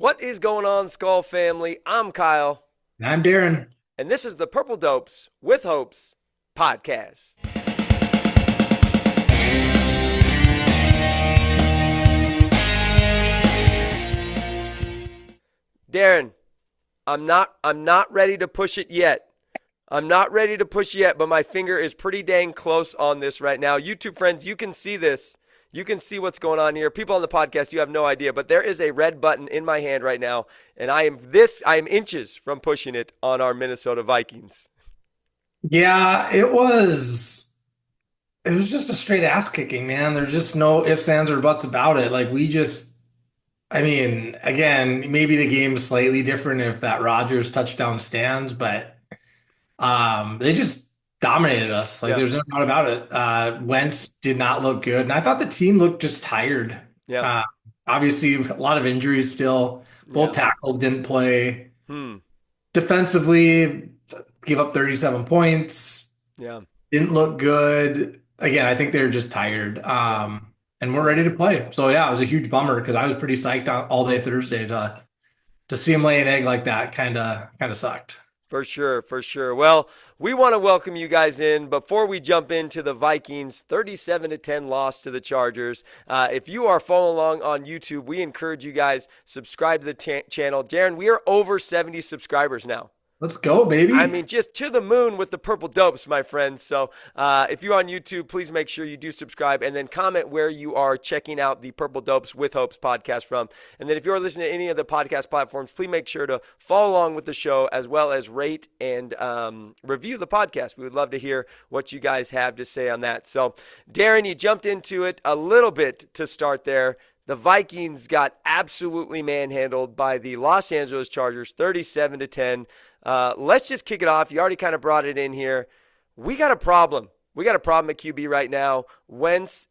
What is going on, Skull family? I'm Kyle, And I'm Darin. and this is the Purple Dopes with Hopes podcast. Darin, I'm not ready to push it yet. I'm not ready to push yet, but my finger is pretty dang close on this right now. YouTube friends, you can see this. You can see what's going on here. People on the podcast, you have no idea, but there is a red button in my hand right now, and I am inches from pushing it on our Minnesota Vikings. Yeah, it was just a straight ass kicking, man. There's just no ifs, ands, or buts about it. I mean, again, maybe the game's slightly different if that Rodgers touchdown stands, but they just dominated us. Like Yeah, there's no doubt about it. Wentz did not look good, and I thought the team looked just tired. yeah, Uh, Obviously, a lot of injuries still. Both yeah. tackles didn't play. Hmm. Defensively, gave up 37 points. Yeah. Didn't look good. Again, I think they're just tired. Yeah. And we're ready to play. So yeah, it was a huge bummer because I was pretty psyched on all day Thursday to see him lay an egg like that. Kind of sucked. For sure, for sure. Well, we want to welcome you guys in. Before we jump into the Vikings 37-10 loss to the Chargers, if you are following along on YouTube, we encourage you guys subscribe to the channel. Darin, we are over 70 subscribers now. Let's go, I baby. mean, just to the moon with the purple dopes, my friends. So if you're on YouTube, please make sure you do subscribe and then comment where you are checking out the Purple Dopes with Hopes podcast from. And then if you're listening to any of the podcast platforms, please make sure to follow along with the show as well as rate and review the podcast. We would love to hear what you guys have to say on that. So, Darin, you jumped into it a little bit to start there. The Vikings got absolutely manhandled by the Los Angeles Chargers 37-10. Let's just kick it off. You already kind of brought it in here. We got a problem. We got a problem at QB right now. Wentz,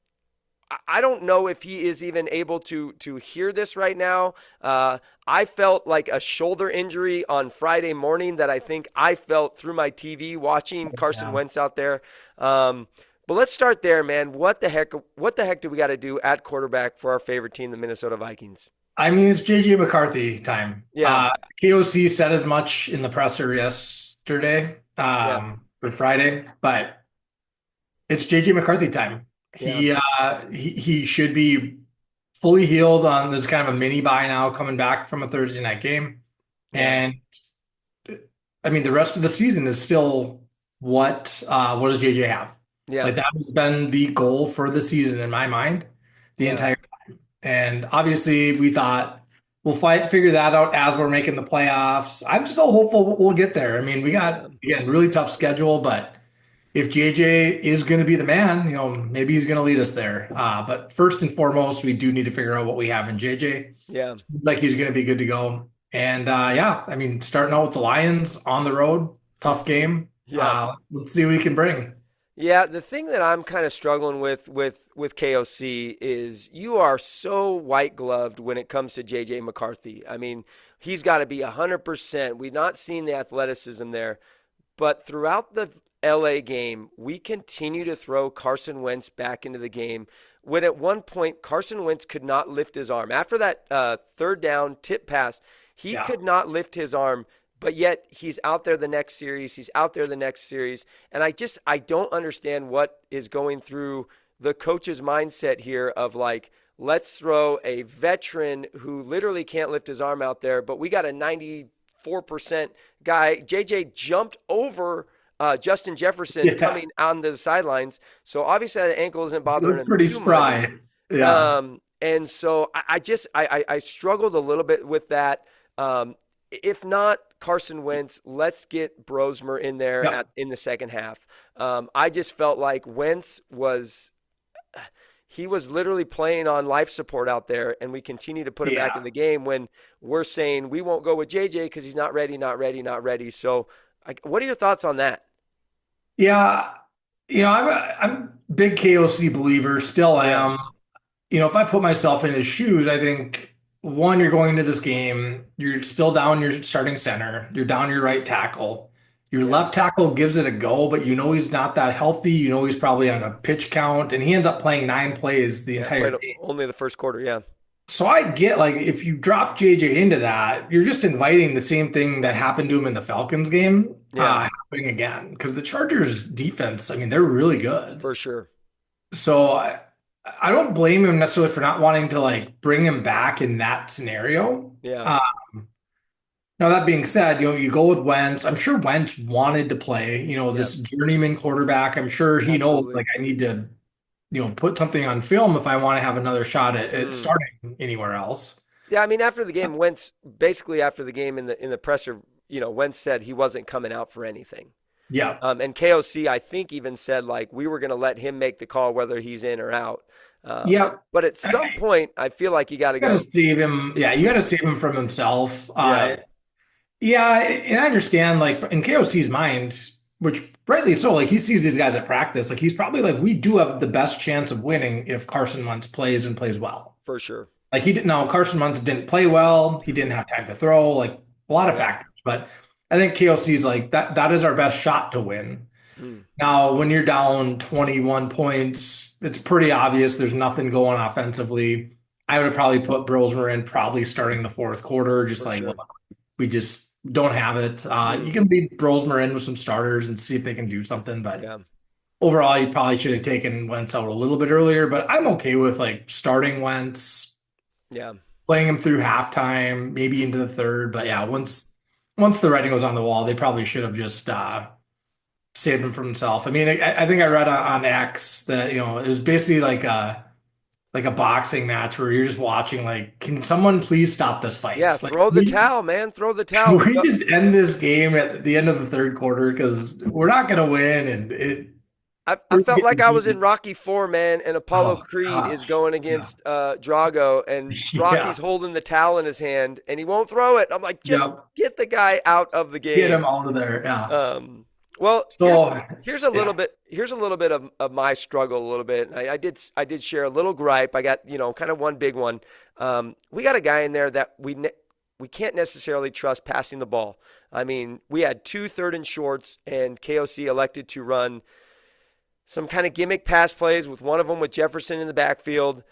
I don't know if he is even able to hear this right now. I felt like a shoulder injury on Friday morning that I think I felt through my TV watching Carson Yeah. Wentz out there. But let's start there, man. What the heck? What the heck do we got to do at quarterback for our favorite team, the Minnesota Vikings? I mean, it's JJ McCarthy time. Yeah, KOC said as much in the presser yesterday, yeah, or Friday, but it's JJ McCarthy time. yeah, He should be fully healed on this kind of a mini bye now, coming back from a Thursday night game. yeah, And I mean, the rest of the season is still what does JJ have? yeah, Like that has been the goal for the season in my mind, the yeah, entire time. And obviously, we thought we'll figure that out as we're making the playoffs. I'm still hopeful we'll get there. I mean, we yeah. got again really tough schedule, but if JJ is going to be the man, maybe he's going to lead us there. But first and foremost, we do need to figure out what we have in JJ. Yeah. Seems like he's going to be good to go. And yeah, I mean, starting out with the Lions on the road, tough game. Yeah. Let's see what he can bring. Yeah, the thing that I'm kind of struggling with KOC is you are so white gloved when it comes to JJ McCarthy. I mean, he's got to be 100%. We've not seen the athleticism there, but throughout the LA game, we continue to throw Carson Wentz back into the game. When at one point Carson Wentz could not lift his arm after that third down tip pass, he Yeah. could not lift his arm. But yet he's out there the next series. He's out there the next series. And I don't understand what is going through the coach's mindset here of like, let's throw a veteran who literally can't lift his arm out there, but we got a 94% guy. JJ jumped over Justin Jefferson Yeah. coming on the sidelines. So obviously that ankle isn't He bothering looked him pretty too much. spry. Yeah. And so I struggled a little bit with that. If not Carson Wentz, let's get Brosmer in there Yep. in the second half. I just felt like Wentz he was literally playing on life support out there, and we continue to put him back in Yeah. the game when we're saying we won't go with JJ because he's not ready, not ready, not ready. So, what are your thoughts on that? Yeah. I'm a big KOC believer, still Yeah, am. If I put myself in his shoes, I think one, you're going into this game, you're still down your starting center, you're down your right tackle. Your yeah, left tackle gives it a go, but he's not that healthy. He's probably on a pitch count, and he ends up playing 9 plays the yeah. entire Played game. only the first quarter. Yeah, So I get like if you drop JJ into that, you're just inviting the same thing that happened to him in the Falcons game Yeah, happening again. Because the Chargers defense, I mean, they're really good. for sure. So I don't blame him necessarily for not wanting to like bring him back in that scenario. Yeah, Uh, Now that being said, you go with Wentz. I'm sure Wentz wanted to play, yep, this journeyman quarterback. I'm sure he knows absolutely. like I need to, put something on film if I want to have another shot at Mm. starting anywhere else. Yeah, I mean, after the game, Wentz basically after the game in the presser, Wentz said he wasn't coming out for anything. Yeah. And KOC, I think, even said like we were going to let him make the call whether he's in or out. Yeah. But at some point, I feel like you got to You gotta go. save him. Yeah, you gotta save him from himself. Yeah, Yeah, and I understand, like, in KOC's mind, which rightly so, like, he sees these guys at practice. Like, he's probably like, we do have the best chance of winning if Carson Wentz plays and plays well. for sure. Like, he didn't know Carson Wentz didn't play well. He didn't have time to throw, like, a lot of Yep. factors. But I think KOC's like, that is our best shot to win. Mm, Now, when you're down 21 points, it's pretty obvious there's nothing going offensively. I would have probably put Brosmer in probably starting the fourth quarter, just for like, sure. look, we just don't have it. Mm, You can leave Brosmer in with some starters and see if they can do something. But yeah, overall, you probably should have taken Wentz out a little bit earlier. But I'm okay with like starting Wentz, yeah. playing him through halftime, maybe into the third. But yeah, once the writing was on the wall, they probably should have just saved him from himself. I mean, I think I read on X that it was basically like a boxing match where you're just watching. Like, can someone please stop this Yeah, fight? Like, throw the towel, man. Throw the towel. can We we go. just end this game at the end of the third quarter because we're not going to win and I we're felt like getting I was in beat. Rocky Four, man, and Apollo Oh Creed is gosh, going yeah, against Drago, and yeah, Rocky's holding the towel in his hand, and he won't throw it. I'm like, just yeah. get the guy out of the Get game. him out of there. Yeah. Um, well, So here's a little yeah, bit of my struggle a little bit. And I did share a little gripe. I got kind of one big one. We got a guy in there that we can't necessarily trust passing the ball. I mean, we had 2 third and shorts, and KOC elected to run some kind of gimmick pass plays with one of them with Jefferson in the backfield.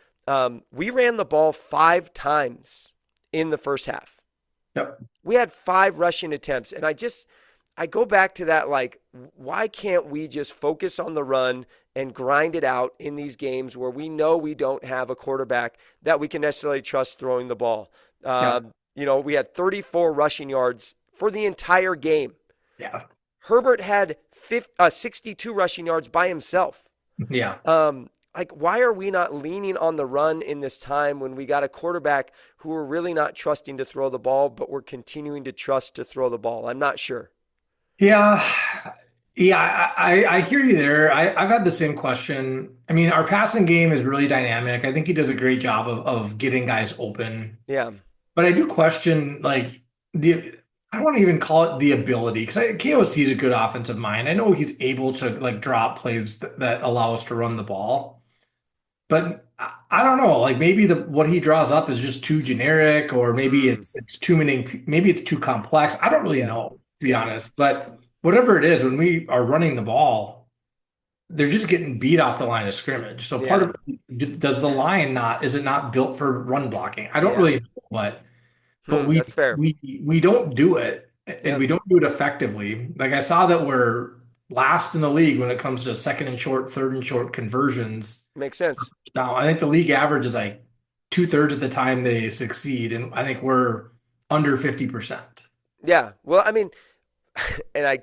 We ran the ball 5 times in the first half. yep, We had 5 rushing attempts, and I go back to that, like, why can't we just focus on the run and grind it out in these games where we know we don't have a quarterback that we can necessarily trust throwing the ball? yep, We had 34 rushing yards for the entire game. yeah, Herbert had 62 rushing yards by himself. yeah. Like, why are we not leaning on the run in this time when we got a quarterback who we're really not trusting to throw the ball, but we're continuing to trust to throw the ball? I'm not sure. Yeah, yeah, I hear you there. I've had the same question. I mean, our passing game is really dynamic. I think he does a great job of getting guys open. Yeah. But I do question like the I don't want to even call it the ability because KOC is a good offensive mind. I know he's able to like drop plays that allow us to run the ball. But I don't know, like maybe the what he draws up is just too generic, or maybe Mm, it's too many, maybe it's too complex. I don't really yeah. know, to be Yeah. honest. But whatever it is, when we are running the ball, they're just getting beat off the line of scrimmage. So part Yeah. of does the line not is it not built for run blocking? I don't Yeah. really know, but we That's fair. we don't do it, and Yeah. we don't do it effectively. Like I saw that we're last in the league when it comes to second and short, third and short conversions. Makes sense. Now, I think the league average is like two-thirds of the time they succeed, and I think we're under 50%. Yeah. Well, I mean, and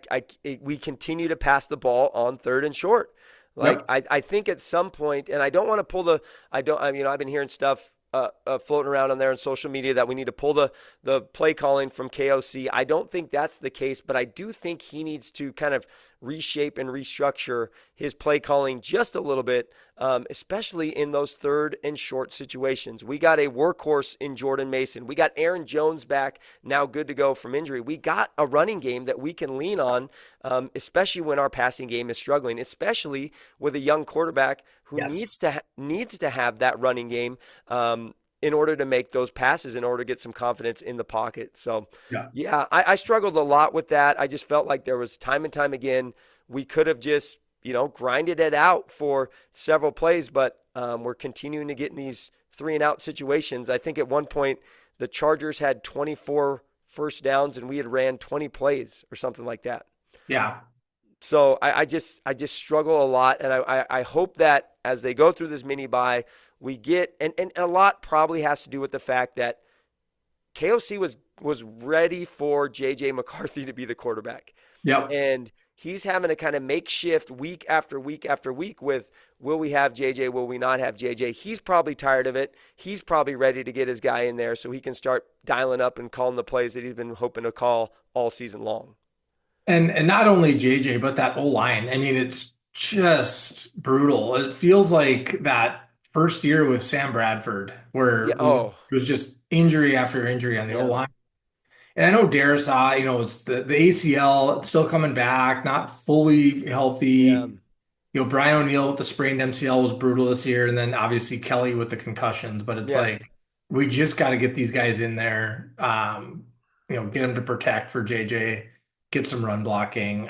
we continue to pass the ball on third and short. Like, Yep. I think at some point, and I don't want to pull the, I don't, I mean, I've been hearing stuff floating around on there on social media that we need to pull the play calling from KOC. I don't think that's the case, but I do think he needs to kind of reshape and restructure his play calling just a little bit, especially in those third and short situations. We got a workhorse in Jordan Mason. We got Aaron Jones back now, good to go from injury. We got a running game that we can lean on, especially when our passing game is struggling, especially with a young quarterback who needs Yes. to needs to have that running game in order to make those passes, in order to get some confidence in the pocket. So, Yeah. yeah, I struggled a lot with that. I just felt like there was time and time again we could have just grinded it out for several plays, but we're continuing to get in these three and out situations. I think at one point the Chargers had 24 first downs and we had ran 20 plays or something like that. Yeah. So I just struggle a lot, and I hope that as they go through this mini bye, we get and a lot probably has to do with the fact that KOC was ready for JJ McCarthy to be the quarterback. Yep. And he's having to kind of make shift week after week after week with will we have JJ, will we not have JJ? He's probably tired of it. He's probably ready to get his guy in there so he can start dialing up and calling the plays that he's been hoping to call all season long. And not only JJ, but that O line. I mean, it's just brutal. It feels like that first year with Sam Bradford, Yeah. where Oh, it was just injury after injury on the O yeah. line. And I know Darisaw, it's the ACL, it's still coming back, not fully Yeah. healthy. Brian O'Neill with the sprained MCL was brutal this year, and then obviously Kelly with the concussions. But it's Yeah. like we just got to get these guys in there, get them to protect for JJ, get some run blocking.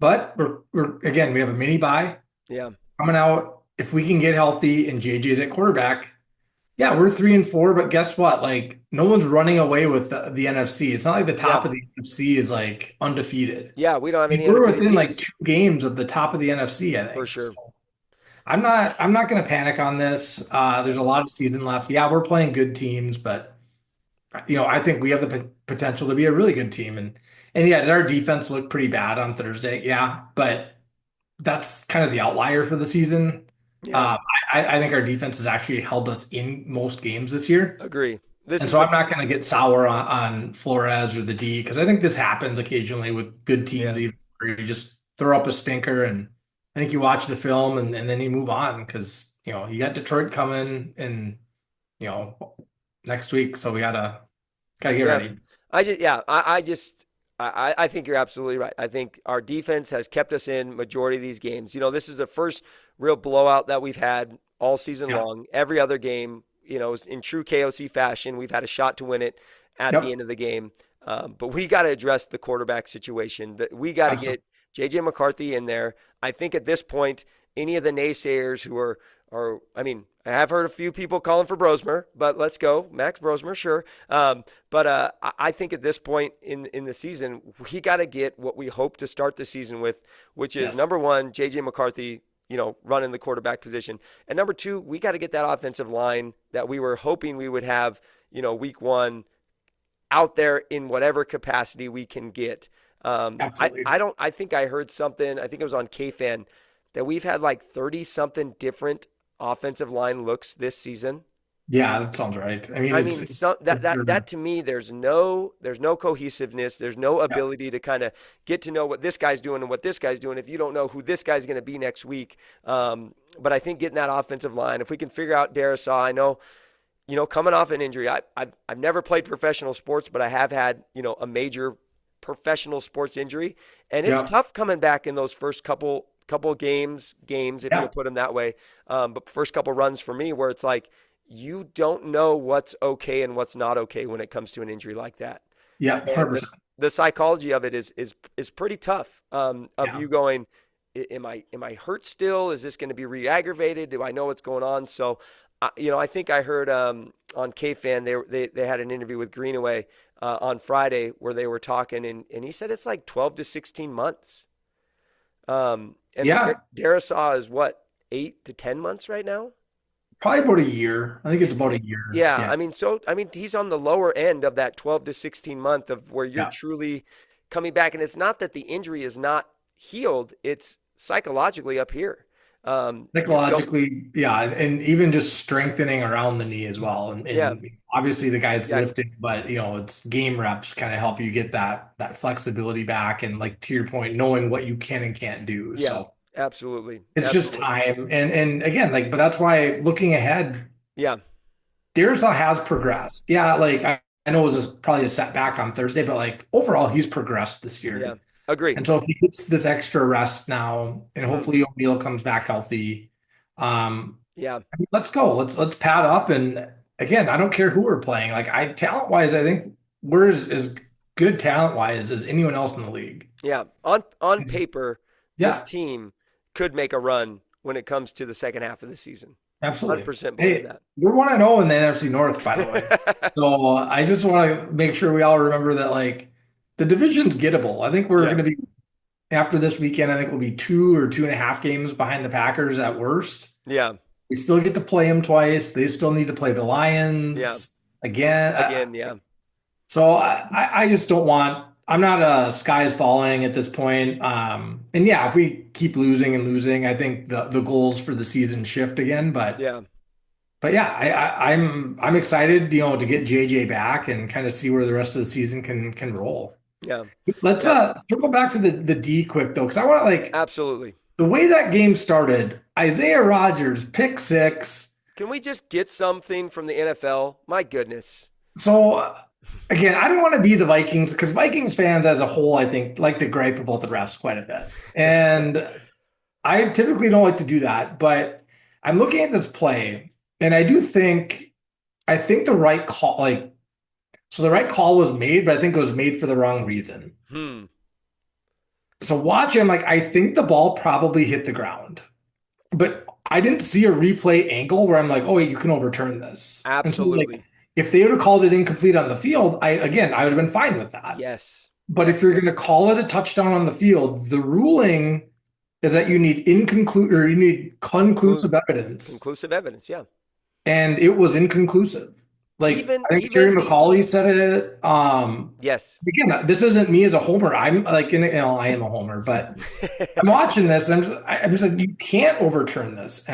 But we're again, we have a mini bye Yeah. coming out. If we can get healthy and JJ's at quarterback, yeah, we're 3-4. But guess what? Like no one's running away with the NFC. It's not like the top Yeah. of the NFC is like undefeated. Yeah. We don't have I mean, any we're undefeated within like teams 2 games of the top of the NFC, I for think. sure. So I'm not going to panic on this. Yeah. There's a lot of season left. Yeah, we're playing good teams, but I think we have the potential to be a really good team. And yeah, did our defense look pretty bad on Thursday? Yeah, but that's kind of the outlier for the season. Yeah. Um, I think our defense has actually held us in most games this year. Agree. This And is so the I'm not going to get sour on Flores or the D because I think this happens occasionally with good teams, yeah. even where you just throw up a stinker and I think you watch the film and then you move on because you got Detroit coming and you know next week, so we gotta get Yeah. ready. I think you're absolutely right. I think our defense has kept us in majority of these games. This is the first real blowout that we've had all season Yeah. long. Every other game, in true KOC fashion, we've had a shot to win it at the Yep. end of the game. But we got to address the quarterback situation. That we got to Absolutely. get JJ McCarthy in there. I think at this point, any of the naysayers who I mean, I have heard a few people calling for Brosmer, but let's go, Max Brosmer, sure. But I think at this point in the season, we got to get what we hope to start the season with, which is Yes. number one, JJ McCarthy, running the quarterback position, and number two, we got to get that offensive line that we were hoping we would have, week one out there in whatever capacity we can get. Absolutely. I think I heard something. I think it was on KFan that we've had like 30 something different offensive line looks this season. Yeah, that sounds right. I mean, I it's mean, that to me, there's no cohesiveness. There's no yeah, ability to kind of get to know what this guy's doing and what this guy's doing if you don't know who this guy's going to be next week. But I think getting that offensive line, if we can figure out Darisaw, I know, coming off an injury, I've never played professional sports, but I have had, a major professional sports injury, and it's yeah, tough coming back in those first couple games if you yeah, put them that way. But first couple runs for me, where it's like you don't know what's okay and what's not okay when it comes to an injury like that. yeah, And the 100%. the psychology of it is pretty tough. Of Yeah, you going, am I hurt still? Is this going to be re-aggravated? Do I know what's going on? So, I think I heard on KFan they had an interview with Greenaway on Friday where they were talking, and he said it's like 12 to 16 months. And then yeah, Darisaw is what, 8 to 10 months right now? probably about a year. I think it's It, about it, a year. yeah, Yeah, I mean, he's on the lower end of that 12 to 16 month of where you're yeah. truly coming back, and it's not that the injury is not healed; it's psychologically up here. You don't, Psychologically, yeah, and even just strengthening around the knee as well. And, yeah, and obviously the guy's exactly, lifting, but it's game reps kind of help you get that flexibility back and like to your point, knowing what you can and can't do. yeah, So absolutely, it's just absolutely, time. And again, like, but that's why looking ahead, yeah, Darisaw has progressed. Yeah, like I know it was probably a setback on Thursday, but like overall he's progressed this yeah, year. agree, And so if he gets this extra rest now, and hmm hopefully O'Neal comes back healthy, yeah, let's go. Let's pad up. And again, I don't care who we're playing. Like talent wise, I think we're as good talent wise as anyone else in the league. yeah. On It's- paper, this yeah, team could make a run when it comes to the second half of the season. Absolutely. 100% believe Hey, that. we're 1-0 in the NFC North, by the way. So I just want to make sure we all remember that like the division's gettable. I think we're Yeah. going to be after this weekend. I think we'll be 2 or 2.5 games behind the Packers at worst. Yeah. We still get to play them twice. They still need to play the Yeah. Lions again. Again, yeah. So I just don't want. I'm not skies falling at this point. And yeah, if we keep losing and losing, I think the goals for the season shift again. Yeah. But yeah, I'm excited, to get JJ back and kind of see where the rest of the season can roll. Yeah. Let's Now, circle back to the D quick though, because I want to like absolutely. the way that game started. Isaiah Rodgers pick six. Can we just get something from the NFL? My goodness. So again, I don't want to be the Vikings because Vikings fans as a whole, I think, like to gripe about the refs quite a bit, and I typically don't like to do that. But I'm looking at this play, and I think the right call, like. So the right call was made, but I think it was made for the wrong reason. Hmm. So watching, like, I think the ball probably hit the ground, but I didn't see a replay angle where I'm like, oh, wait, you can overturn this. And so, like, Absolutely. if they would have called it incomplete on the field, I would have been fine with that. Yes. But if you're going to call it a touchdown on the field, the ruling is that you need conclusive evidence, Conclusive evidence. Yeah. and it was inconclusive. Like I think Terry Even the McCauley said it. yes. Again, this isn't me as a homer. I'm like, I am a homer, but I'm watching this. And I'm just like, you can't overturn this. Hmm.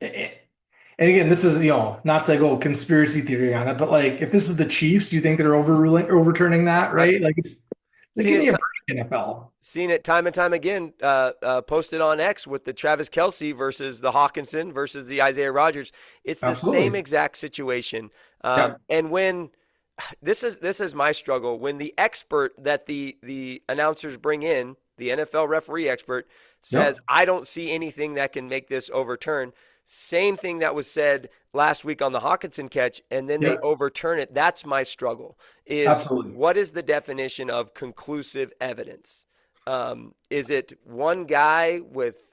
And again, this is not to go conspiracy theory on it, but like, if this is the Chiefs, do you think they're overturning that, I've right? Like, seen give it. me a break, NFL. Seen it time and time again. Posted on X with the Travis Kelce versus the Hawkinson versus the Isaiah Rodgers. It's the same Absolutely. exact situation. Yep. And when this is my struggle when the expert that the announcers bring in, the NFL referee expert, says Yep. I don't see anything that can make this overturn. Same thing that was said last week on the Hawkinson catch, and then they Yep. overturn it. That's my struggle. Is Absolutely. what is the definition of conclusive evidence? Is it one guy with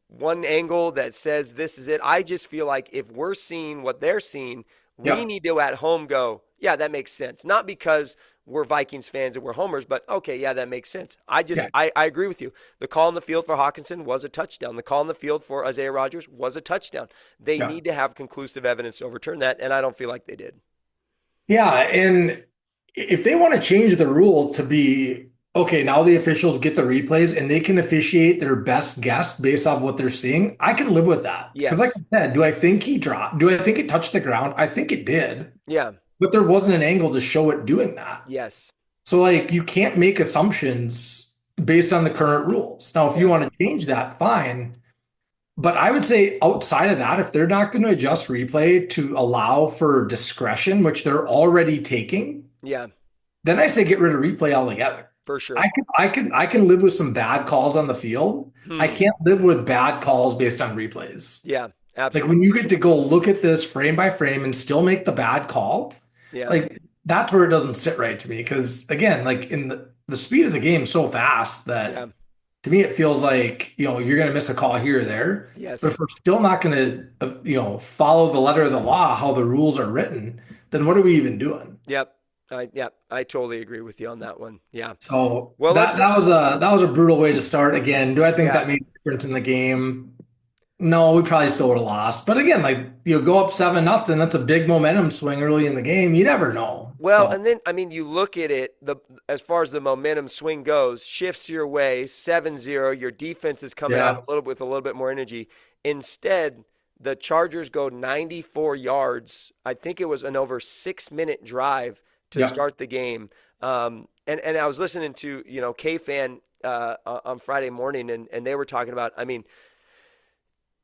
one angle that says this is it? I just feel like if we're seeing what they're seeing, we Yep. need to at home go, yeah, that makes sense. Not because we're Vikings fans and we're homers, but okay, yeah, that makes sense. Yeah. I agree with you. The call in the field for Hawkinson was a touchdown. The call in the field for Isaiah Rodgers was a touchdown. They Yeah. need to have conclusive evidence to overturn that, and I don't feel like they did. Yeah. And if they want to change the rule to be okay, now the officials get the replays and they can officiate their best guess based off what they're seeing, I can live with that. Because, like Yes. I said, do I think he dropped? Do I think it touched the ground? I think it did, Yeah. but there wasn't an angle to show it doing that. Yes. So, like, you can't make assumptions based on the current rules. Now, if you Yeah. want to change that, fine. But I would say outside of that, if they're not going to adjust replay to allow for discretion, which they're already taking, Yeah. then I say get rid of replay altogether. For sure. I can live with some bad calls on the field. I Hmm. can't live with bad calls based on replays. Yeah. Like when you Absolutely. get to go look at this frame by frame and still make the bad call, Yeah. like that's where it doesn't sit right to me. Because again, like in the speed of the game is so fast that Yeah. to me it feels like you're going to miss a call here or there. But if Yes. we're still not going to follow the letter of the law, how the rules are written, then what are we even doing? Yep. I totally agree with you on that one. Yeah. So Well, that let's that was a brutal way to start. Again, do I think yeah. that made a difference in the game? No, we probably still would have lost. But again, like you go up 7-0, that's a big momentum swing early in the game. You never know. Well, So and then I mean you look at it the as far as the momentum swing goes, shifts your way 7-0, your defense is coming out yeah, a little bit more energy. Instead, the Chargers go 94 yards. I think it was an over 6-minute drive to yeah, start the game. And I was listening to, K-Fan on Friday morning and they were talking about, I mean,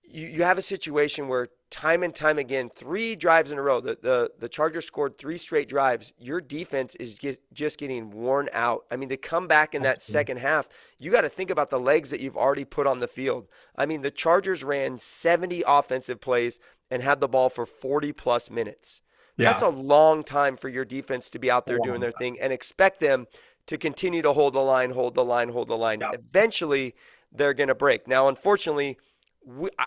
you have a situation where time and time again, 3 drives in a row, the Chargers scored 3 straight drives. Your defense is just getting worn out. I mean, to come back in that absolutely. second half, you got to think about the legs that you've already put on the field. I mean, the Chargers ran 70 offensive plays and had the ball for 40 plus minutes. That's Yeah, a long time for your defense to be out a there doing long their time. thing and expect them to continue to hold the line, hold the line, hold the line. Yeah, Eventually, they're going to break. Now, unfortunately,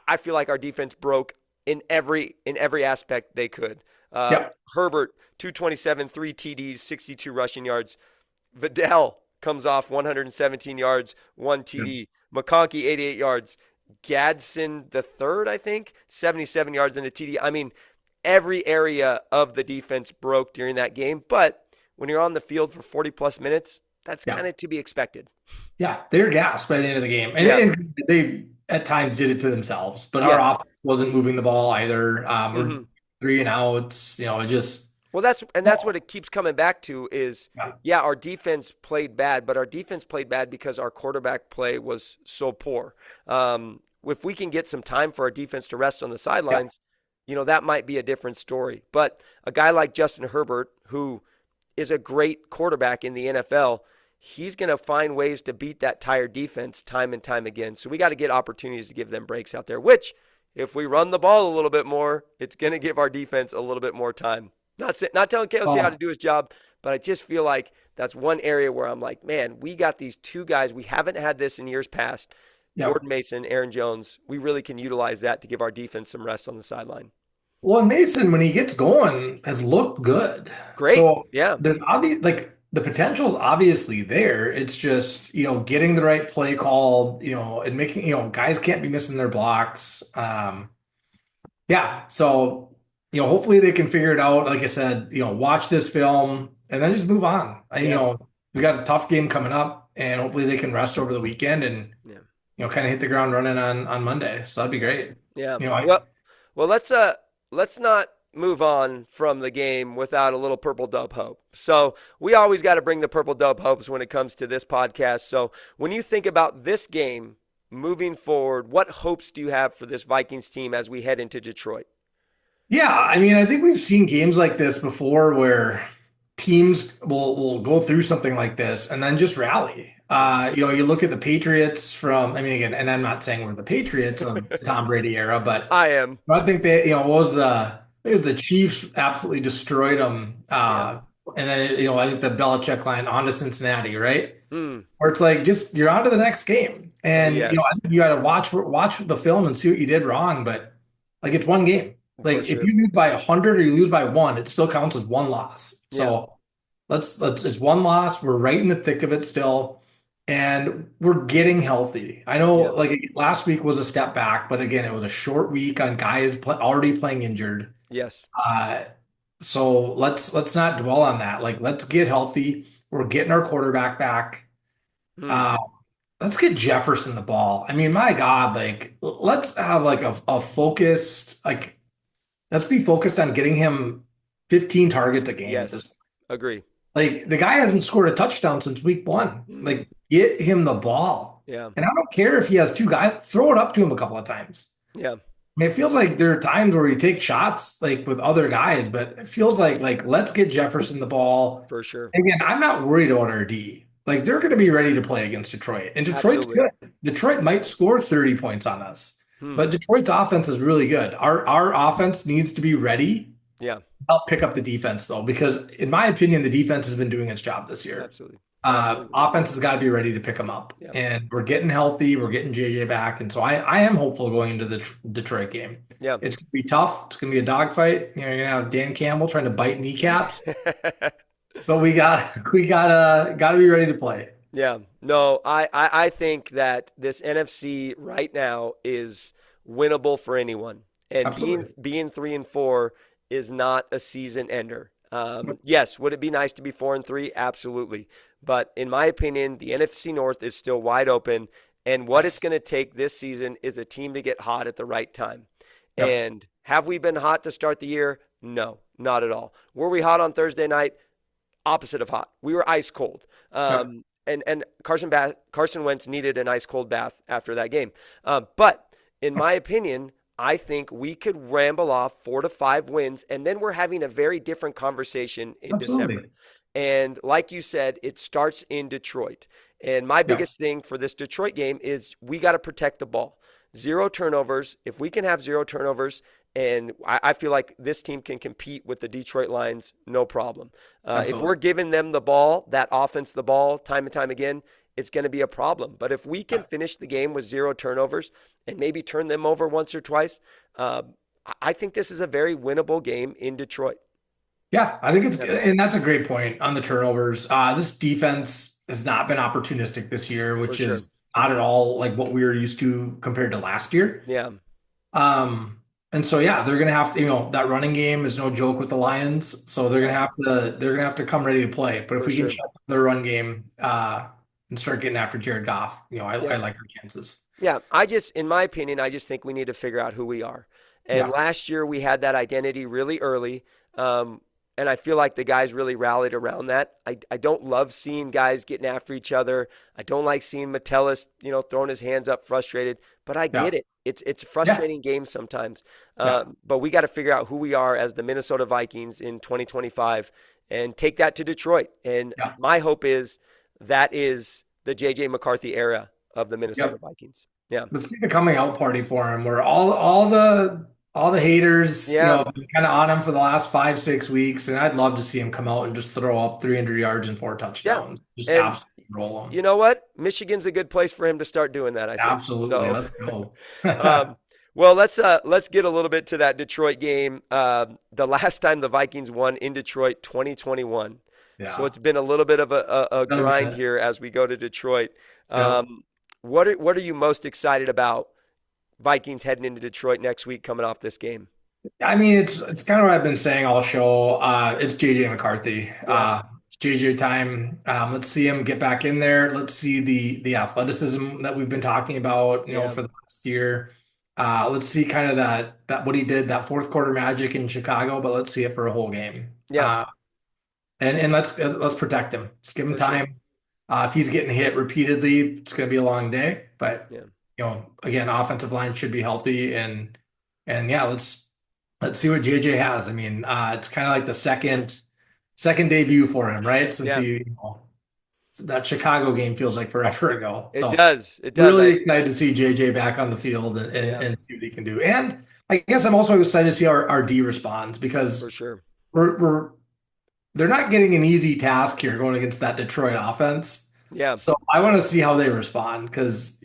I feel like our defense broke in every aspect they could. Yep. Herbert 227, 3 TDs, 62 rushing yards. Vidal comes off 117 yards, 1 TD. McConkey 88 yards. Gadsden the third, I think, 77 yards and a TD. I mean, every area of the defense broke during that game. But when you're on the field for 40 plus minutes, that's Yeah. kind of to be expected. Yeah. They're gassed by the end of the game. Yeah. And they at times did it to themselves, but our Yes. offense wasn't moving the ball either. We're hmm 3 and outs, it just, Well, that's what it keeps coming back to is, yeah. yeah, our defense played bad, but our defense played bad because our quarterback play was so poor. If we can get some time for our defense to rest on the Yeah. sidelines, that might be a different story. But a guy like Justin Herbert, who is a great quarterback in the NFL, he's going to find ways to beat that tired defense time and time again. So we got to get opportunities to give them breaks out there, which if we run the ball a little bit more, it's going to give our defense a little bit more time. Not telling KLC how to Oh, do his job, but I just feel like that's one area where I'm like, man, we got these two guys. We haven't had this in years past. yeah. Jordan Mason, Aaron Jones. We really can utilize that to give our defense some rest on the sideline. Well, and Mason, when he gets going, has looked good. Great. So Yeah. there's obvious like the potential is obviously there. It's just, getting the right play called, and making, guys can't be missing their blocks. Yeah. So, hopefully they can figure it out. Like I said, watch this film and then just move on. Yeah. We got a tough game coming up and hopefully they can rest over the weekend and, Yeah. kind of hit the ground running on Monday. So that'd be great. Yeah. You know, I, Well, let's not move on from the game without a little purple dub hope. So we always got to bring the purple dub hopes when it comes to this podcast. So when you think about this game moving forward, what hopes do you have for this Vikings team as we head into Detroit? Yeah, I mean, I think we've seen games like this before where teams will go through something like this and then just rally. You look at the Patriots I mean, again, and I'm not saying we're the Patriots of the Tom Brady era, but I am. I think what was it was the Chiefs absolutely destroyed them. Yeah. And then, I think the Belichick line on to Cincinnati, right? Mm. Where it's like just you're on to the next game. And I Yes, think you got to watch the film and see what you did wrong, but like it's one game. for Like if sure. you lose by 100 or you lose by one, it still counts as one loss. Yeah. So let's it's one loss. We're right in the thick of it still, and we're getting healthy. I know Yeah. like last week was a step back, but again, it was a short week on guys already playing injured. Yes. Uh, so let's not dwell on that. Like let's get healthy. We're getting our quarterback back. Mm. Uh, let's get Jefferson the ball. I mean, my God, like let's have like a focused like let's be focused on getting him 15 targets a game at Yes. this. Agree. Like the guy hasn't scored a touchdown since week one. Mm. Like get him the ball. Yeah. And I don't care if he has two guys, throw it up to him a couple of times. Yeah. I mean, it feels like there are times where you take shots like with other guys, but it feels like let's get Jefferson the ball. For sure. Again, I'm not worried about our D. Like they're going to be ready to play against Detroit, and Detroit's Absolutely. good. Detroit might score 30 points on us, Hmm. but Detroit's offense is really good. Our offense needs to be ready. Yeah. Help pick up the defense though, because in my opinion, the defense has been doing its job this year. Absolutely. Absolutely. Offense has got to be ready to pick them up, Yeah. and we're getting healthy. We're getting JJ back, and so I am hopeful going into the Detroit game. Yeah. It's gonna be tough. It's gonna be a dogfight. You're gonna have Dan Campbell trying to bite kneecaps, but we gotta be ready to play. Yeah. No, I think that this NFC right now is winnable for anyone. And being Absolutely. being 3-4 is not a season ender. Yes, would it be nice to be 4-3? Absolutely. But in my opinion, the NFC North is still wide open. And what it's Yes. going to take this season is a team to get hot at the right time. Yep. And have we been hot to start the year? No, not at all. Were we hot on Thursday night? Opposite of hot. We were ice cold. Yep. And Carson Wentz needed an ice cold bath after that game. But in my opinion, I think we could ramble off 4 to 5 wins, and then we're having a very different conversation in December. Absolutely. And like you said, it starts in Detroit. And my Yeah. biggest thing for this Detroit game is we got to protect the ball. Zero turnovers. If we can have zero turnovers, and I feel like this team can compete with the Detroit Lions, no problem. If Absolutely. we're giving them the ball, that offense the ball, time and time again, it's going to be a problem. But if we can finish the game with 0 turnovers and maybe turn them over once or twice, uh, I think this is a very winnable game in Detroit. Yeah, I think it's Yeah, and that's a great point on the turnovers. This defense has not been opportunistic this year, for which sure. is not at all like what we were used to compared to last year. Yeah, And so yeah, they're gonna have to, that running game is no joke with the Lions. So yeah, they're gonna have to come ready to play. But if for we can sure. shut down their run game and start getting after Jared Goff, Yeah. I like our chances. Yeah, in my opinion, I just think we need to figure out who we are. And Yeah, last year we had that identity really early. Um, and I feel like the guys really rallied around that. I don't love seeing guys getting after each other. I don't like seeing Metellus, throwing his hands up frustrated, but I yeah, get it. It's a yeah, frustrating game sometimes. yeah, But we got to figure out who we are as the Minnesota Vikings in 2025 and take that to Detroit. And yeah. my hope is that is the JJ McCarthy era of the Minnesota Yep. Vikings. Yeah. Let's see the coming out party for him, where all the haters, Yeah. been kind of on him for the last 5, 6 weeks, and I'd love to see him come out and just throw up 300 yards and 4 touchdowns. Yeah. Just And absolutely roll him. you know what? Michigan's a good place for him to start doing that, I think. Absolutely. So, Let's go. um, well, let's get a little bit to that Detroit game. The last time the Vikings won in Detroit, 2021. So Yeah. it's been a little bit of a Been a grind minute. here as we go to Detroit. Yep. What are you most excited about Vikings heading into Detroit next week coming off this game? I mean, it's kind of what I've been saying all show. It's JJ McCarthy. Yeah. It's JJ time. Let's see him get back in there. Let's see the athleticism that we've been talking about, Yeah. for the last year. Let's see kind of that what he did, that fourth quarter magic in Chicago, but let's see it for a whole game. Yeah, And let's protect him. Let's give him for sure. time. If he's getting hit repeatedly, it's going to be a long day. But Yeah. again, offensive line should be healthy, and yeah, let's see what JJ has. I mean, it's kind of like the second debut for him, right? Since Yeah. that Chicago game feels like forever ago. It So does. It does. really excited to see JJ back on the field Yeah, and see what he can do. And I guess I'm also excited to see our D responds for because sure. we're they're not getting an easy task here going against that Detroit offense. Yeah. So I want to see how they respond because,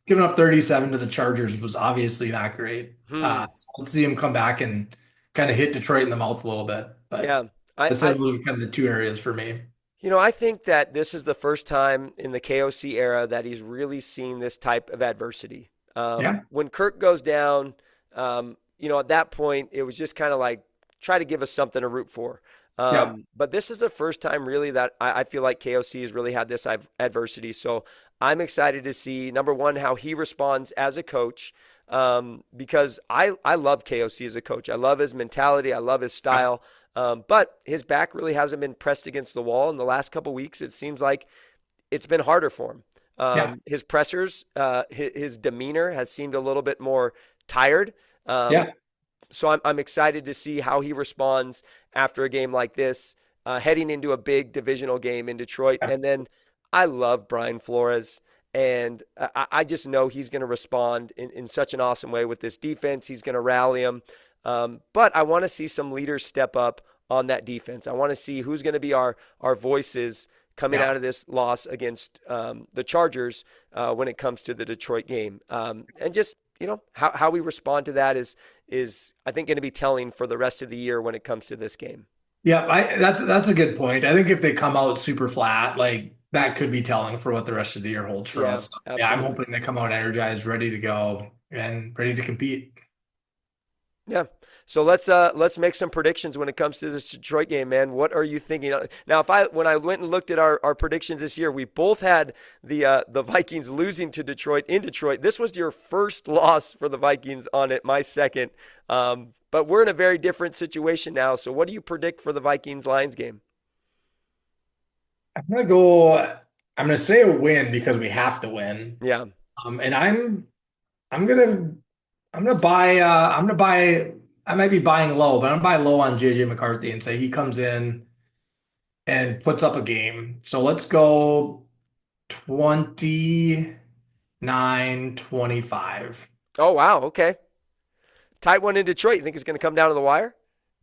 giving up 37 to the Chargers was obviously not great. Hmm. So let's see them come back and kind of hit Detroit in the mouth a little bit. But Yeah. I, I'd say I those are kind of the two areas for me. I think that this is the first time in the KOC era that he's really seen this type of adversity. Yeah, When Kirk goes down, at that point, it was just kind of like try to give us something to root for. yeah, But this is the first time really that I feel like KOC has really had this adversity. So I'm excited to see, number one, how he responds as a coach. Because I love KOC as a coach. I love his mentality. I love his yeah, style. But his back really hasn't been pressed against the wall in the last couple weeks. It seems like it's been harder for him. yeah, His pressers, his demeanor has seemed a little bit more tired. Um, yeah, so I'm excited to see how he responds after a game like this, heading into a big divisional game in Detroit. yeah, And then I love Brian Flores. And I just know he's going to respond in such an awesome way with this defense. He's going to rally them. But I want to see some leaders step up on that defense. I want to see who's going to be our voices coming yeah. out of this loss against the Chargers when it comes to the Detroit game. And just how we respond to that is I think going to be telling for the rest of the year when it comes to this game. Yeah, that's a good point. I think if they come out super flat, like that could be telling for what the rest of the year holds for Yeah, us. So, yeah, I'm absolutely. hoping they come out energized, ready to go, and ready to compete. Yeah. So let's make some predictions when it comes to this Detroit game, man. What are you thinking? Now, when I went and looked at our predictions this year, we both had the Vikings losing to Detroit in Detroit. This was your first loss for the Vikings on it, my second. But we're in a very different situation now. So what do you predict for the Vikings Lions game? I'm gonna go. I'm gonna say a win because we have to win. Yeah. And I'm gonna I'm gonna buy. I'm gonna buy. I might be buying low, but I'm gonna buy low on JJ McCarthy and say he comes in and puts up a game. So let's go 29-25. Oh wow. Okay. Tight one in Detroit. You think it's going to come down to the wire?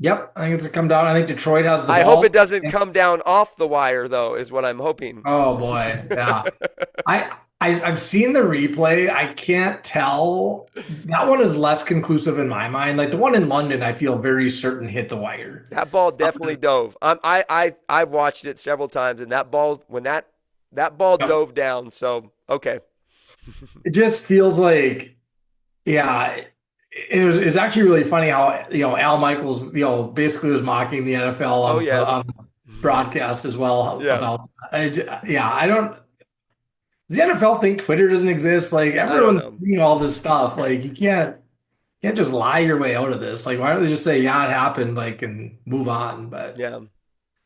Yep, I think it's gonna come down. I think Detroit has the I hope it ball. doesn't come down off the wire, though, is what I'm hoping. Oh boy, yeah. I've seen the replay. I can't tell. That one is less conclusive in my mind. Like the one in London, I feel very certain hit the wire. That ball definitely dove. I've watched it several times, and that ball when that ball Yep. dove down. So okay. It just feels like, yeah. It's actually really funny how, Al Michaels, basically was mocking the NFL Oh on yes. the broadcast as well Yeah. about, yeah, I don't, does the NFL think Twitter doesn't exist? Like I don't everyone's know. seeing all this stuff. Like you can't just lie your way out of this. Like why don't they just say, yeah, it happened, like, and move on? But Yeah.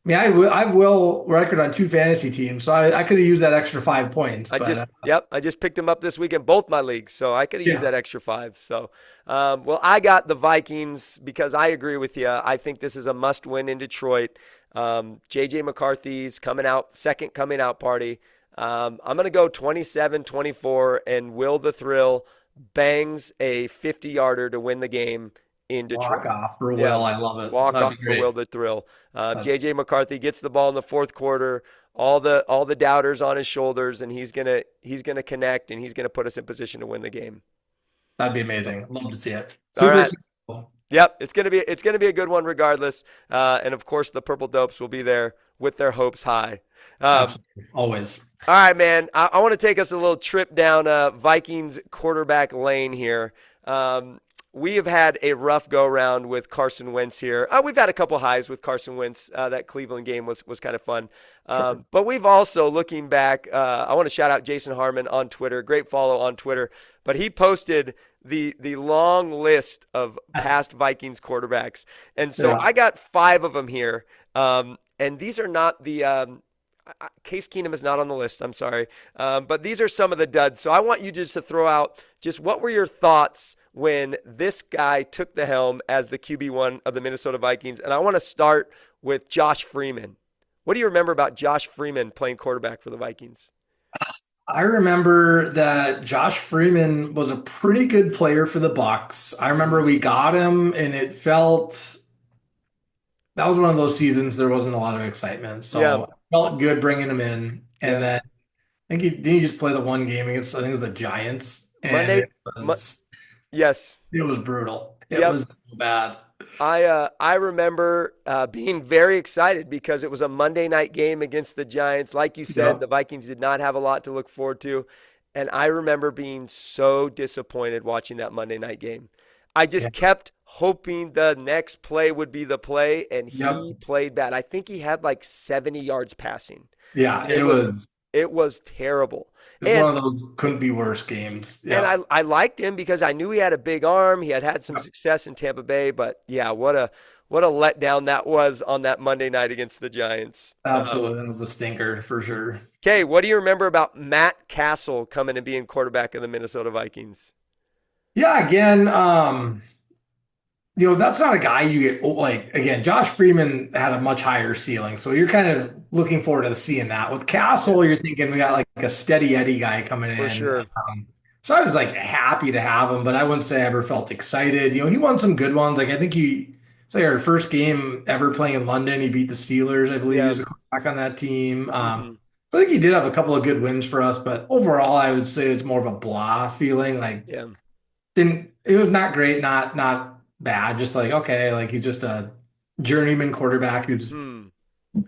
I mean, I've will record on two fantasy teams, so I could have used that extra 5 points, but I just picked him up this week in both my leagues, so I could have used yeah, that extra five. So, well, I got the Vikings because I agree with you. I think this is a must-win in Detroit. JJ McCarthy's second coming out party. I'm going to go 27-24, and Will the Thrill bangs a 50-yarder to win the game in walk Detroit. off for Yeah, Will. I love it. walk That'd be off for great. Will the Thrill. That'd, JJ McCarthy gets the ball in the fourth quarter, all the doubters on his shoulders, and he's gonna connect, and he's gonna put us in position to win the game. that'd be So, amazing. Love to see it. all Super right, excited. yep, it's gonna be a good one regardless. And of course, the Purple Dopes will be there with their hopes high. Um, Absolutely. Always. all right, man. I want to take us a little trip down Vikings quarterback lane here. Um, we have had a rough go round with Carson Wentz here. We've had a couple highs with Carson Wentz. That Cleveland game was kind of fun. Sure. But we've also, looking back, I want to shout out Jason Harmon on Twitter. Great follow on Twitter. But he posted the long list of That's, past Vikings quarterbacks. And so yeah. I got five of them here. And these are not Case Keenum is not on the list. I'm sorry. But these are some of the duds. So I want you just to throw out just what were your thoughts when this guy took the helm as the QB1 of the Minnesota Vikings? And I want to start with Josh Freeman. What do you remember about Josh Freeman playing quarterback for the Vikings? I remember that Josh Freeman was a pretty good player for the Bucks. I remember Mm-hmm. we got him and it felt that was one of those seasons there wasn't a lot of excitement. Yeah. So it felt good bringing him in. And Yeah. then I think didn't he just play the one game against, I think it was the Giants, and Monday. Mo- yes. it was brutal. It Yep. was so bad. I remember being very excited because it was a Monday night game against the Giants. Like you said, Yep. the Vikings did not have a lot to look forward to. And I remember being so disappointed watching that Monday night game. I Yeah. just kept hoping the next play would be the play, and Yep. he played bad. I think he had like 70 yards passing. I Yeah, mean, it was it was terrible. it was And one of those couldn't be worse games. and Yep. I liked him because I knew he had a big arm. He had some Yep. success in Tampa Bay, but yeah, what a letdown that was on that Monday night against the Giants. Absolutely. That was a stinker for sure. Okay, what do you remember about Matt Castle coming and being quarterback of the Minnesota Vikings? Yeah, again, that's not a guy you get like again, Josh Freeman had a much higher ceiling. So you're kind of looking forward to seeing that. With Yeah, Castle, you're thinking we got like a steady Eddie guy coming for in. sure. So I was like happy to have him, but I wouldn't say I ever felt excited. He won some good ones. Like I think it's like our first game ever playing in London. He beat the Steelers. I believe he Yeah. was a quarterback on that team. Hmm. I think he did have a couple of good wins for us, but overall, I would say it's more of a blah feeling. Like Yeah. didn't it was not great, not bad. Just like okay, like he's just a journeyman quarterback who's Hmm.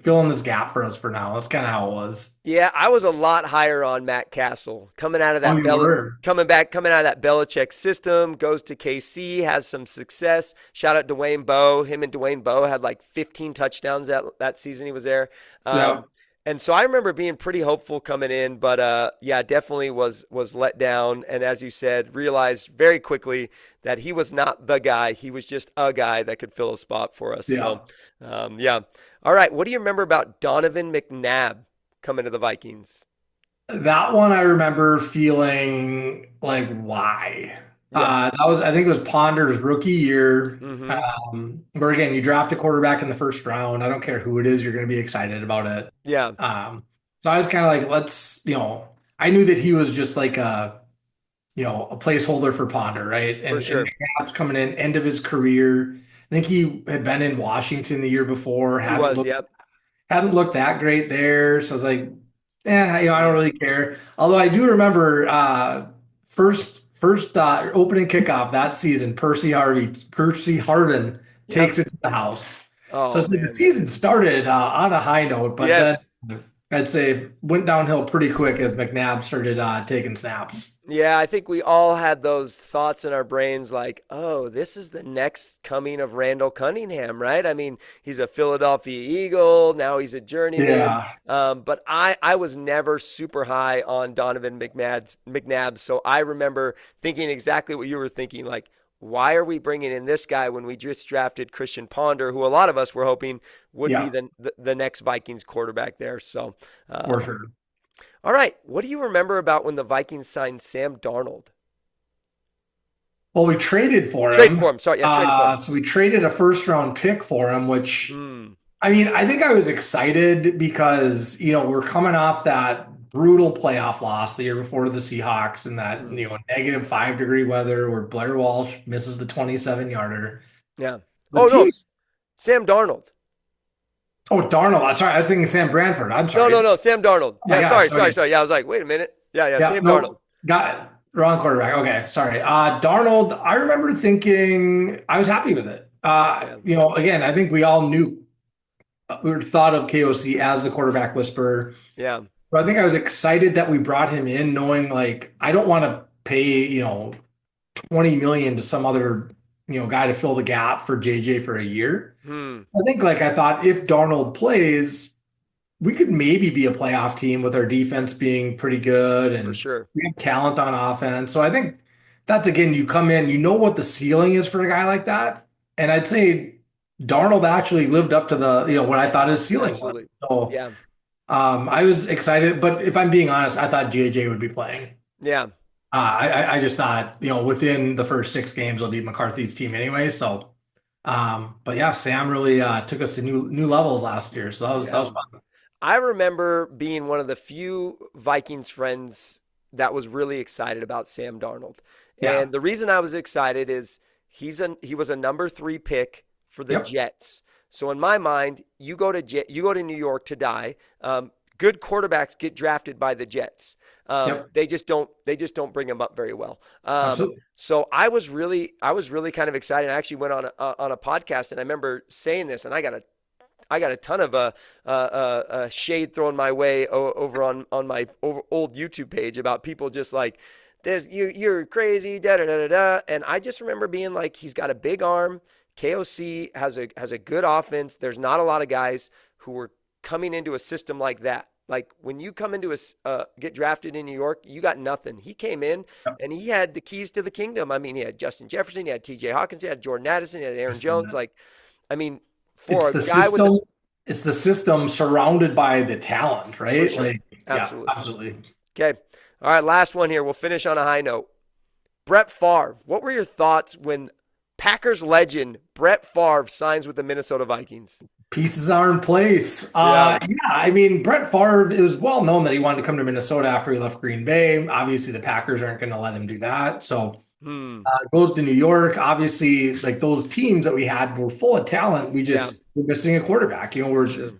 filling this gap for us for now. That's kind of how it was. Yeah, I was a lot higher on Matt Castle coming out of Oh, that you were? coming out of that Belichick system. Goes to KC, has some success. Shout out Dwayne Bowe. Him and Dwayne Bowe had like 15 touchdowns that season he was there. Yeah, And so I remember being pretty hopeful coming in, but yeah, definitely was let down. And as you said, realized very quickly that he was not the guy. He was just a guy that could fill a spot for us. yeah. So yeah. All right. What do you remember about Donovan McNabb coming to the Vikings? That one I remember feeling like, why? Yes. That was, I think it was Ponder's rookie year. Mm-hmm. Where again, you draft a quarterback in the first round. I don't care who it is, you're going to be excited about it. Yeah, So I was kind of like, I knew that he was just like a placeholder for Ponder, right? for And sure. McNabb's coming in, end of his career. I think he had been in Washington the year before, He was, yep. hadn't looked that great there. So I was like, I don't Mm, really care. Although I do remember first opening kickoff that season, Percy Harvin yep. takes it to the house. So Oh it's like the man. season started on a high note, but then Yes. I'd say went downhill pretty quick as McNabb started taking snaps. Yeah, I think we all had those thoughts in our brains like, oh, this is the next coming of Randall Cunningham, right? I mean, he's a Philadelphia Eagle. Now he's a journeyman. Yeah. But I was never super high on Donovan McNabb. So I remember thinking exactly what you were thinking. Like, why are we bringing in this guy when we just drafted Christian Ponder, who a lot of us were hoping would be Yeah, the next Vikings quarterback there? So, for um, sure. all right. What do you remember about when the Vikings signed Sam Darnold? Well, we traded for Traded him. for him. Sorry, yeah, traded for him. So we traded a first round pick for him, which Hmm. I mean, I think I was excited because, we're coming off that brutal playoff loss the year before to the Seahawks and that, Hmm. -5 degree weather where Blair Walsh misses the 27-yarder. Yeah. The Oh no, team, Sam Darnold. oh, Darnold. Sorry, I was thinking Sam Bradford. I'm No, no, sorry. no, Sam Darnold. Oh my Yeah, gosh. sorry, sorry, Okay. sorry. Yeah, I was like, wait a minute. Yeah, yeah, Yeah, Sam Darnold. no, got it. Wrong quarterback. Okay, sorry. Darnold, I remember thinking I was happy with it. Yeah. Again, I think we all knew we were thought of KOC as the quarterback whisperer. Yeah. So I think I was excited that we brought him in, knowing like I don't want to pay, 20 million to some other, guy to fill the gap for JJ for a year. Hmm. I think like I thought if Darnold plays, we could maybe be a playoff team with our defense being pretty good For and sure. we have talent on offense. So I think that's again, you come in, you know what the ceiling is for a guy like that. And I'd say Darnold actually lived up to the, what I thought his ceiling was. Absolutely. So Yeah. I was excited, but if I'm being honest, I thought JJ would be playing. Yeah. I just thought, within the first 6 games, it'll be McCarthy's team anyway. So, but yeah, Sam really took us to new levels last year. So that was Yeah. fun. I remember being one of the few Vikings friends that was really excited about Sam Darnold. Yeah. And the reason I was excited is he was a number 3 pick for the Yep. Jets. So in my mind, you go to New York to die. Good quarterbacks get drafted by the Jets. Yep. They just don't bring them up very well. Absolutely. So I was really kind of excited. I actually went on a podcast and I remember saying this, and I got a ton of shade thrown my way over on my old YouTube page about people just like this. You're crazy, da da da da da. And I just remember being like, he's got a big arm. KOC has a good offense. There's not a lot of guys who are coming into a system like that. Like when you come into get drafted in New York, you got nothing. He came in Yep. and he had the keys to the kingdom. I mean, he had Justin Jefferson, he had T.J. Hawkins, he had Jordan Addison, he had Aaron Just in Jones. that. Like, I mean, for It's a the guy with a system. It's the system surrounded by the talent, For right? sure. Like, yeah, Absolutely. absolutely. Okay. All right. Last one here. We'll finish on a high note. Brett Favre. What were your thoughts when Packers legend Brett Favre signs with the Minnesota Vikings? Pieces are in place. Yeah. Yeah, I mean, Brett Favre, it was well known that he wanted to come to Minnesota after he left Green Bay. Obviously, the Packers aren't going to let him do that. So Hmm. goes to New York. Obviously, like those teams that we had were full of talent. Yeah. We're missing a quarterback. For sure.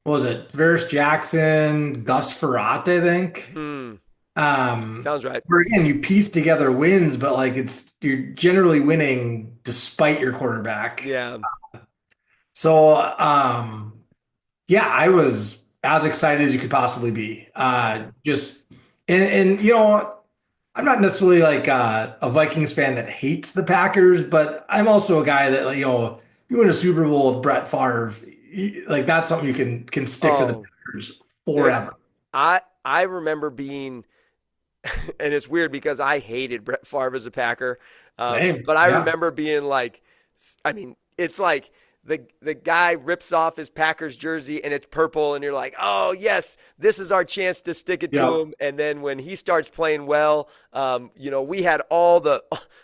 What was it? Ferris Jackson, Gus Frerotte, I think. Hmm. Um, Sounds right. where again, you piece together wins, but like you're generally winning despite your quarterback. Yeah. So, yeah, I was as excited as you could possibly be. Just and I'm not necessarily like a Vikings fan that hates the Packers, but I'm also a guy that like, if you win a Super Bowl with Brett Favre, like that's something you can stick to the Oh, Packers dude. forever. I remember being, and it's weird because I hated Brett Favre as a Packer, Same, but I yeah, remember being like, I mean, it's like the guy rips off his Packers jersey and it's purple, and you're like, oh yes, this is our chance to stick it to yeah. him. And then when he starts playing well, we had all the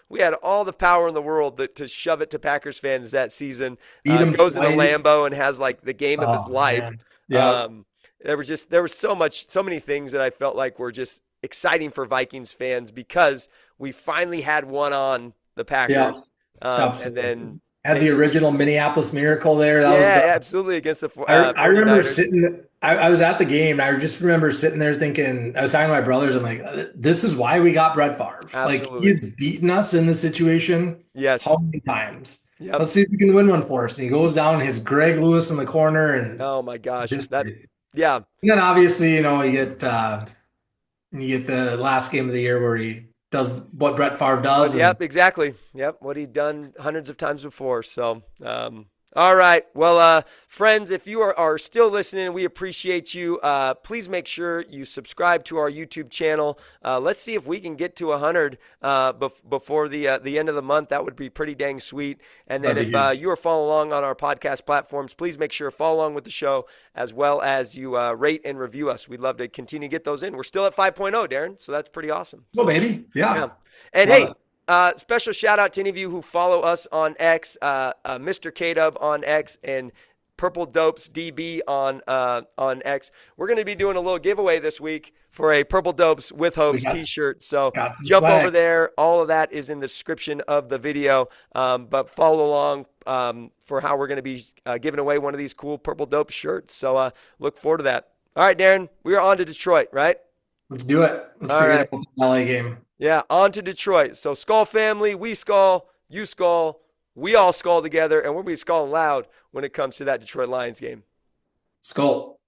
we had all the power in the world to shove it to Packers fans that season. Beat him Goes into twice. Lambeau and has like the game of his Oh life. man, yeah, Um, there was so many things that I felt like were just exciting for Vikings fans because we finally had one on the yeah, Packers. And absolutely. then Had the original Minneapolis Miracle there. That was Yeah, the absolutely against the I remember 49ers. sitting, I was at the game, and I just remember sitting there thinking, I was talking to my brothers, I'm like, this is why we got Brett Favre. Like, Absolutely. he's beaten us in this situation Yes. how many times? Yep. Let's see if he can win one for us. And he goes down, his Greg Lewis in the corner, and Oh my gosh. just, That, and yeah. then obviously, you get the last game of the year where he does what Brett Favre But does, and yep, exactly. Yep, what he'd done hundreds of times before. So, all right. Well, friends, if you are still listening, we appreciate you. Please make sure you subscribe to our YouTube channel. Let's see if we can get to 100 before the end of the month. That would be pretty dang sweet. And then that'd be if huge. you are following along on our podcast platforms, please make sure to follow along with the show as well as you rate and review us. We'd love to continue to get those in. We're still at 5.0, Darin, so that's pretty awesome. Well, So, baby. yeah. Yeah. And Love hey, it. special shout out to any of you who follow us on X, Mr. K-Dub on X, and Purple Dopes DB on X. We're going to be doing a little giveaway this week for a Purple Dopes with We Hopes T-shirt. So got some jump over swag. there. All of that is in the description of the video. But follow along for how we're going to be giving away one of these cool Purple Dopes shirts. So look forward to that. All right, Darin, we are on to Detroit, right? Let's do it. Let's All forget right. about the LA game. Yeah, on to Detroit. So Skull family, we skull, you skull, we all skull together, and we're going to be skulling loud when it comes to that Detroit Lions game. Skull.